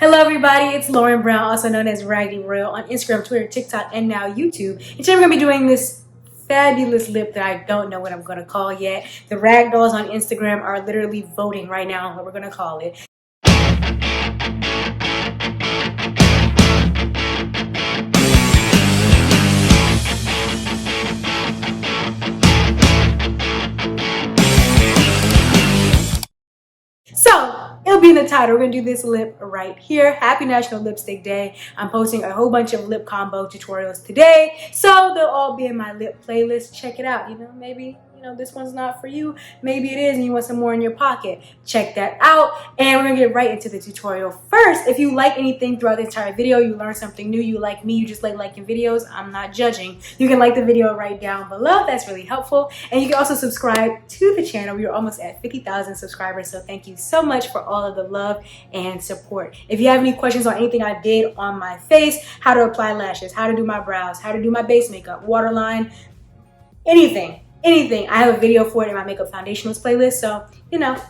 Hello everybody, it's Lauren Brown, also known as Raggedy Royal on Instagram, Twitter, TikTok, and now YouTube. And today we're going to be doing this fabulous lip that I don't know what I'm going to call yet. The rag dolls on Instagram are literally voting right now on what we're going to call it. So, it'll be in the title. We're going to do this lip right here. Happy National Lipstick Day. I'm posting a whole bunch of lip combo tutorials today. So, they'll all be in my lip playlist. Check it out. Maybe, this one's not for you. Maybe it is and you want some more in your pocket. Check that out. And we're going to get right into the tutorial. First, if you like anything throughout the entire video, you learn something new, you like me, you just like liking videos, I'm not judging. You can like the video right down below. That's really helpful. And you can also subscribe to the channel. We're almost at 50,000 subscribers. So thank you so much for all of the love and support. If you have any questions on anything I did on my face, how to apply lashes, how to do my brows, how to do my base makeup, waterline, anything, I have a video for it in my makeup foundationals playlist. So,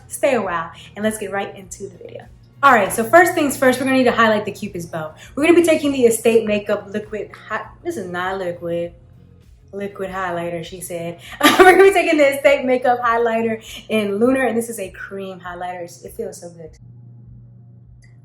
stay a while and let's get right into the video. All right, so first things first, we're gonna need to highlight the Cupid's bow. We're gonna be taking the Estate Makeup liquid, this is not liquid highlighter, she said. We're gonna be taking the Estate Makeup highlighter in Lunar, and this is a cream highlighter. It feels so good.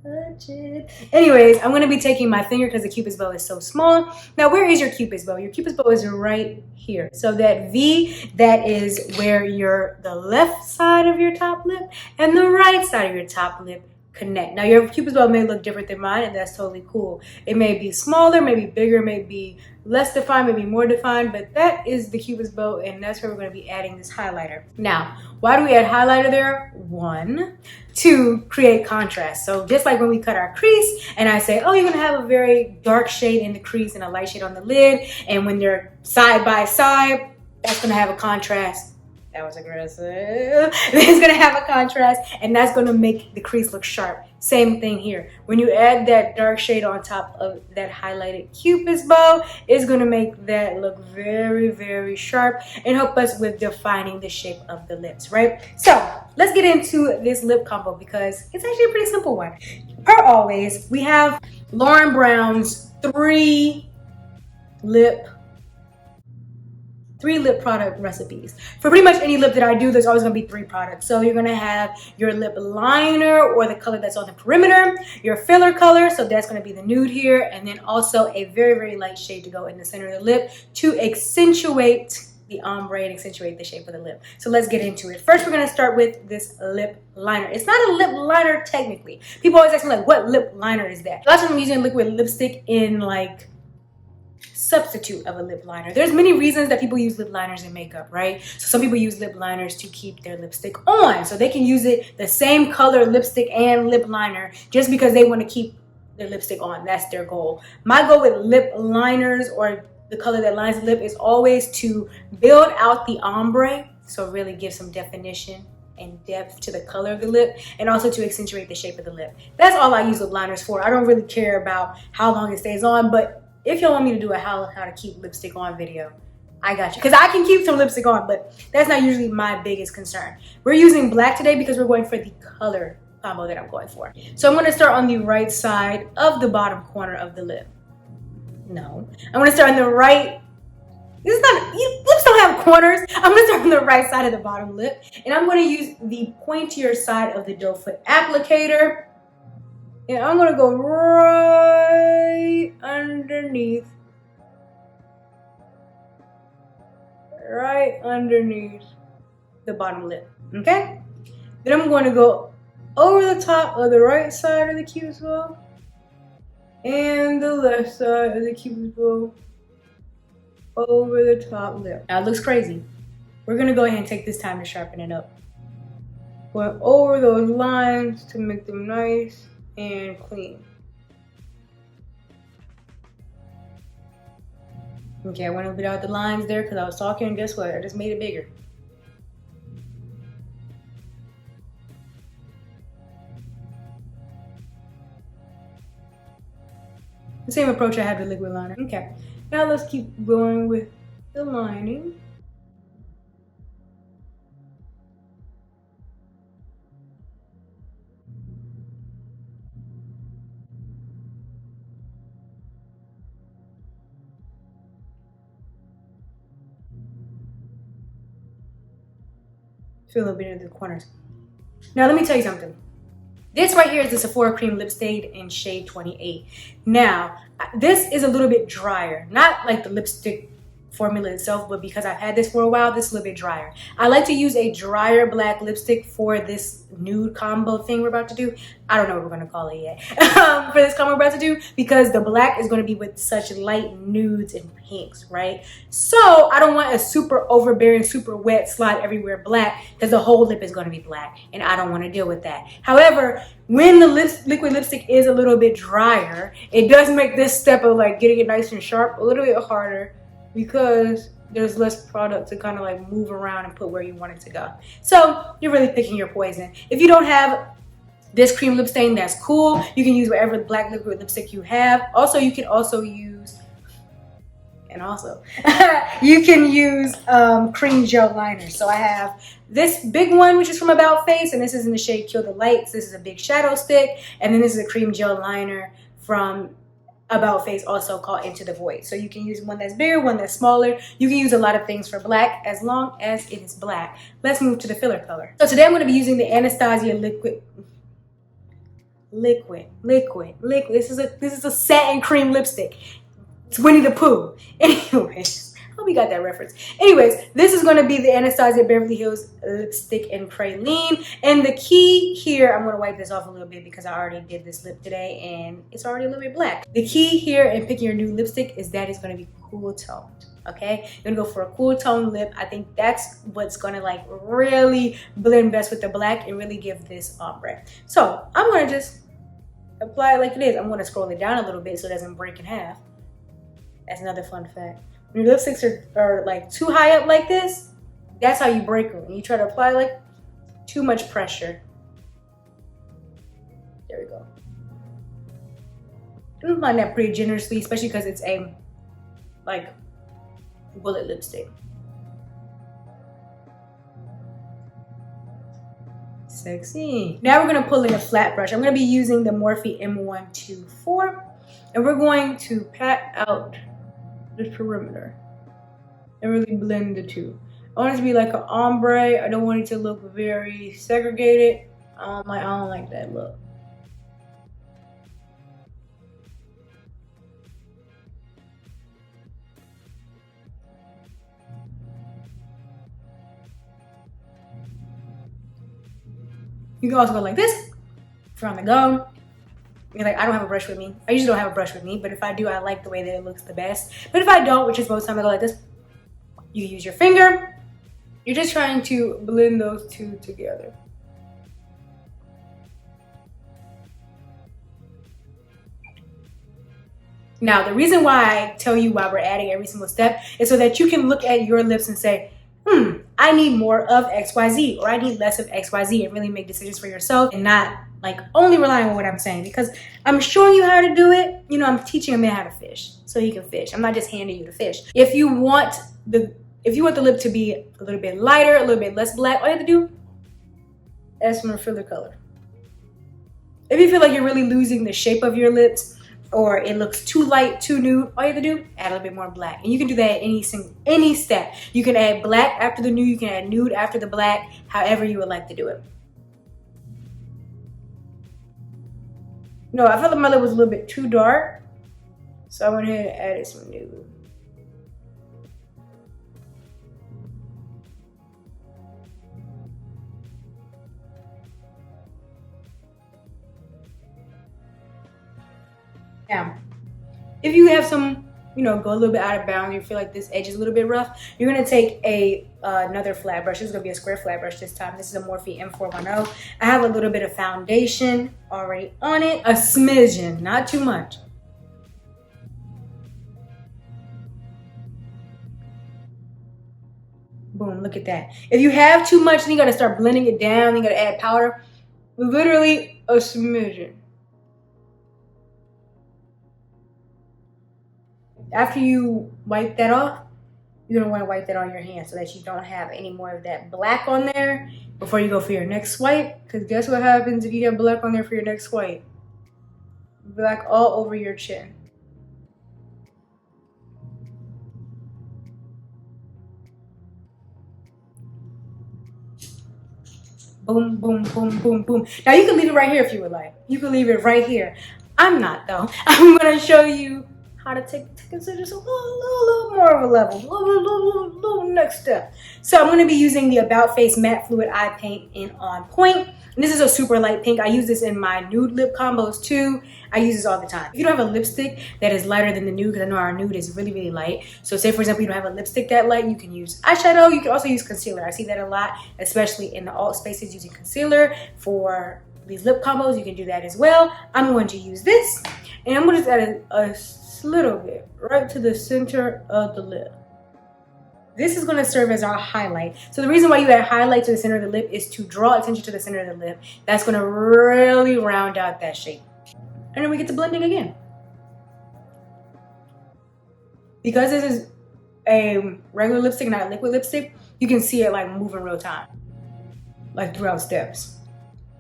Touch it. Anyways, I'm gonna be taking my finger because the Cupid's bow is so small. Now, where is your Cupid's bow? Your Cupid's bow is right here. So that V, that is where the left side of your top lip and the right side of your top lip connect. Now, your Cupid's bow may look different than mine, and that's totally cool. It may be smaller, maybe bigger, maybe less defined, maybe more defined, but that is the Cupid's bow, and that's where we're going to be adding this highlighter. Now, why do we add highlighter there? 1, to create contrast. So just like when we cut our crease, and I say, oh, you're going to have a very dark shade in the crease and a light shade on the lid, and when they're side by side, that's going to have a contrast. That was aggressive. It's gonna have a contrast, and that's gonna make the crease look sharp. Same thing here. When you add that dark shade on top of that highlighted Cupid's bow, it's gonna make that look very, very sharp and help us with defining the shape of the lips, right? So let's get into this lip combo because it's actually a pretty simple one. Per always, we have Lauren Brown's three lip product recipes. For pretty much any lip that I do, there's always gonna be 3 products. So you're gonna have your lip liner, or the color that's on the perimeter, your filler color, so that's gonna be the nude here, and then also a very, very light shade to go in the center of the lip to accentuate the ombre and accentuate the shape of the lip. So let's get into it. First, we're gonna start with this lip liner. It's not a lip liner technically. People always ask me like, what lip liner is that? A lot of times I'm using liquid lipstick in like substitute of a lip liner. There's many reasons that people use lip liners in makeup, right? So some people use lip liners to keep their lipstick on, so they can use it the same color lipstick and lip liner just because they want to keep their lipstick on. That's their goal. My goal with lip liners, or the color that lines the lip, is always to build out the ombre, so really give some definition and depth to the color of the lip, and also to accentuate the shape of the lip. That's all I use lip liners for. I don't really care about how long it stays on, but if y'all want me to do a how to keep lipstick on video, I got you. Because I can keep some lipstick on, but that's not usually my biggest concern. We're using black today because we're going for the color combo that I'm going for. So I'm going to start on the right side of the bottom corner of the lip. No. I'm going to start on the right. Lips don't have corners. I'm going to start on the right side of the bottom lip. And I'm going to use the pointier side of the doe foot applicator. And I'm gonna go right underneath the bottom lip, okay? Then I'm going to go over the top of the right side of the Cupid's bow and the left side of the Cupid's bow over the top lip. Now it looks crazy. We're gonna go ahead and take this time to sharpen it up. Going over those lines to make them nice and clean. Okay, I went a bit out the lines there because I was talking, and guess what? I just made it bigger. The same approach I had with liquid liner. Okay, now let's keep going with the lining. Feel a little bit into the corners. Now let me tell you something. This right here is the Sephora Cream Lipstick in shade 28. Now, this is a little bit drier. Not like the lipstick formula itself, but because I've had this for a while, this is a little bit drier. I like to use a drier black lipstick for this nude combo thing we're about to do. I don't know what we're going to call it yet. For this combo we're about to do, because the black is going to be with such light nudes and pinks, right? So I don't want a super overbearing, super wet, slide everywhere black, because the whole lip is going to be black, and I don't want to deal with that. However, when the liquid lipstick is a little bit drier, it does make this step of like getting it nice and sharp a little bit harder, because there's less product to kind of like move around and put where you want it to go. So you're really picking your poison. If you don't have this cream lip stain, that's cool. You can use whatever black liquid lipstick you have. Also, you can also use, you can use cream gel liners. So I have this big one, which is from About Face, and this is in the shade Kill the Lights. This is a big shadow stick, and then this is a cream gel liner from About Face, also called Into the Void. So you can use one that's bigger, one that's smaller. You can use a lot of things for black as long as it is black. Let's move to the filler color. So today I'm going to be using the Anastasia liquid. This is a satin cream lipstick. It's Winnie the Pooh. Anyways, I hope you got that reference. Anyways, this is going to be the Anastasia Beverly Hills lipstick in Praline. And the key here, I'm going to wipe this off a little bit because I already did this lip today and it's already a little bit black. The key here in picking your new lipstick is that it's going to be cool toned. Okay, you're gonna go for a cool tone lip. I think that's what's gonna like really blend best with the black and really give this ombre. So I'm gonna just apply it like it is. I'm gonna scroll it down a little bit so it doesn't break in half. That's another fun fact. When your lipsticks are like too high up like this, that's how you break them. And you try to apply like too much pressure. There we go. I'm applying that pretty generously, especially because it's a like bullet lipstick. Sexy. Now we're gonna pull in a flat brush. I'm gonna be using the Morphe M124, and we're going to pat out the perimeter and really blend the two. I want it to be like an ombre. I don't want it to look very segregated. I don't like that look. You can also go like this if you're on the go. You're like, I don't have a brush with me. I usually don't have a brush with me, but if I do, I like the way that it looks the best. But if I don't, which is most times I go like this, you use your finger. You're just trying to blend those two together. Now, the reason why I tell you why we're adding every single step is so that you can look at your lips and say, I need more of XYZ, or I need less of XYZ, and really make decisions for yourself and not like only relying on what I'm saying, because I'm showing you how to do it. You know, I'm teaching a man how to fish so he can fish. I'm not just handing you the fish. If you want the lip to be a little bit lighter, a little bit less black, all you have to do is some filler color. If you feel like you're really losing the shape of your lips, or it looks too light, too nude, all you have to do, add a little bit more black. And you can do that at any step. You can add black after the nude, you can add nude after the black, however you would like to do it. No, I felt like my lip was a little bit too dark, so I went ahead and added some nude. Now, if you have some, go a little bit out of bounds, you feel like this edge is a little bit rough, you're gonna take another flat brush. This is gonna be a square flat brush this time. This is a Morphe M410. I have a little bit of foundation already on it, a smidgen, not too much. Boom, look at that. If you have too much, then you gotta start blending it down, you gotta add powder. Literally a smidgen. After you wipe that off, you're gonna want to wipe that on your hand so that you don't have any more of that black on there before you go for your next swipe. Because guess what happens if you have black on there for your next swipe? Black all over your chin. Boom, boom, boom, boom, boom. Now you can leave it right here if you would like. You can leave it right here. I'm not though. I'm gonna show you how to take it to just a little more of a level, little next step. So I'm gonna be using the About Face Matte Fluid Eye Paint in On Point. And this is a super light pink. I use this in my nude lip combos too. I use this all the time. If you don't have a lipstick that is lighter than the nude, because I know our nude is really, really light. So say for example, you don't have a lipstick that light, you can use eyeshadow. You can also use concealer. I see that a lot, especially in the alt spaces using concealer for these lip combos. You can do that as well. I'm going to use this and I'm going to just add a little bit right to the center of the lip. This is going to serve as our highlight. So the reason why you add highlight to the center of the lip is to draw attention to the center of the lip. That's going to really round out that shape. And then we get to blending again. Because this is a regular lipstick, not a liquid lipstick, you can see it like move in real time, like throughout steps.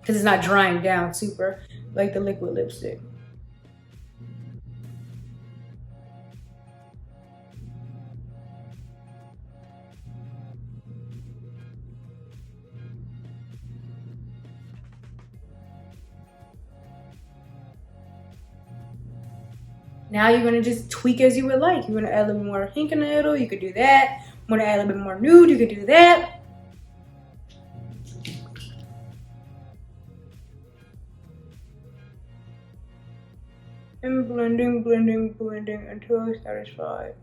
Because it's not drying down super like the liquid lipstick. Now you're gonna just tweak as you would like. You're gonna add a little bit more pink in the middle, you could do that. Want to add a little bit more nude, you could do that. And blending, blending, blending until satisfied.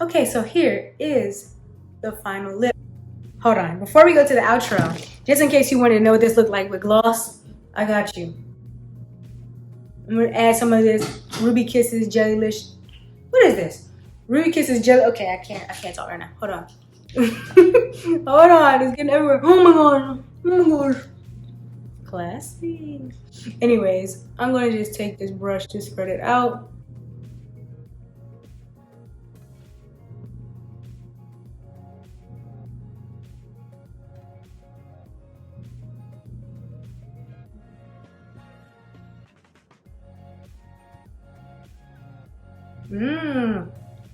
Okay, so here is the final lip. Hold on, before we go to the outro, just in case you wanted to know what this looked like with gloss, I got you. I'm gonna add some of this Ruby Kisses Jellylish. What is this? Ruby Kisses Jelly. Okay, I can't talk right now. Hold on. Hold on, it's getting everywhere. Oh my god. Oh my gosh. Classy. Anyways, I'm gonna just take this brush to spread it out.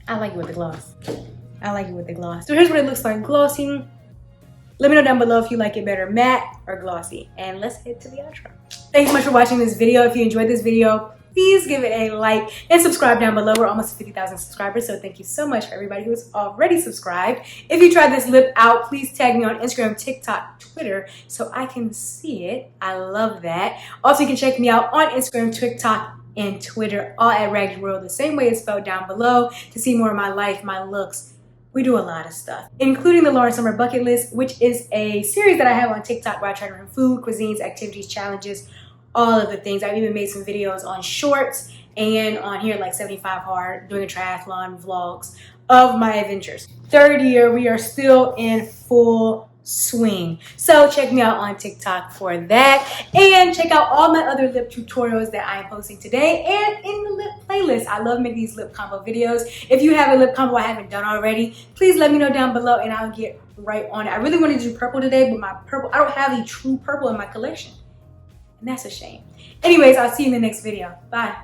I like it with the gloss. I like it with the gloss. So here's what it looks like glossy. Let me know down below if you like it better matte or glossy. And let's head to the outro. Thanks so much for watching this video. If you enjoyed this video, please give it a like and subscribe down below. We're almost 50,000 subscribers, so thank you so much for everybody who is already subscribed. If you tried this lip out, please tag me on Instagram, TikTok, Twitter, so I can see it. I love that. Also, you can check me out on Instagram, TikTok, and Twitter, all at Ragged World, the same way it's spelled down below, to see more of my life, my looks. We do a lot of stuff, including the Lauren Summer Bucket List, which is a series that I have on TikTok where I try to learn food, cuisines, activities, challenges, all of the things. I've even made some videos on shorts and on here like 75 Hard, doing a triathlon vlogs of my adventures. Third year, we are still in full swing. So check me out on TikTok for that, and check out all my other lip tutorials that I am posting today and in the lip playlist. I love making these lip combo videos. If you have a lip combo I haven't done already, please let me know down below and I'll get right on it. I really wanted to do purple today, but my purple, I don't have a true purple in my collection, and that's a shame. Anyways, I'll see you in the next video. Bye.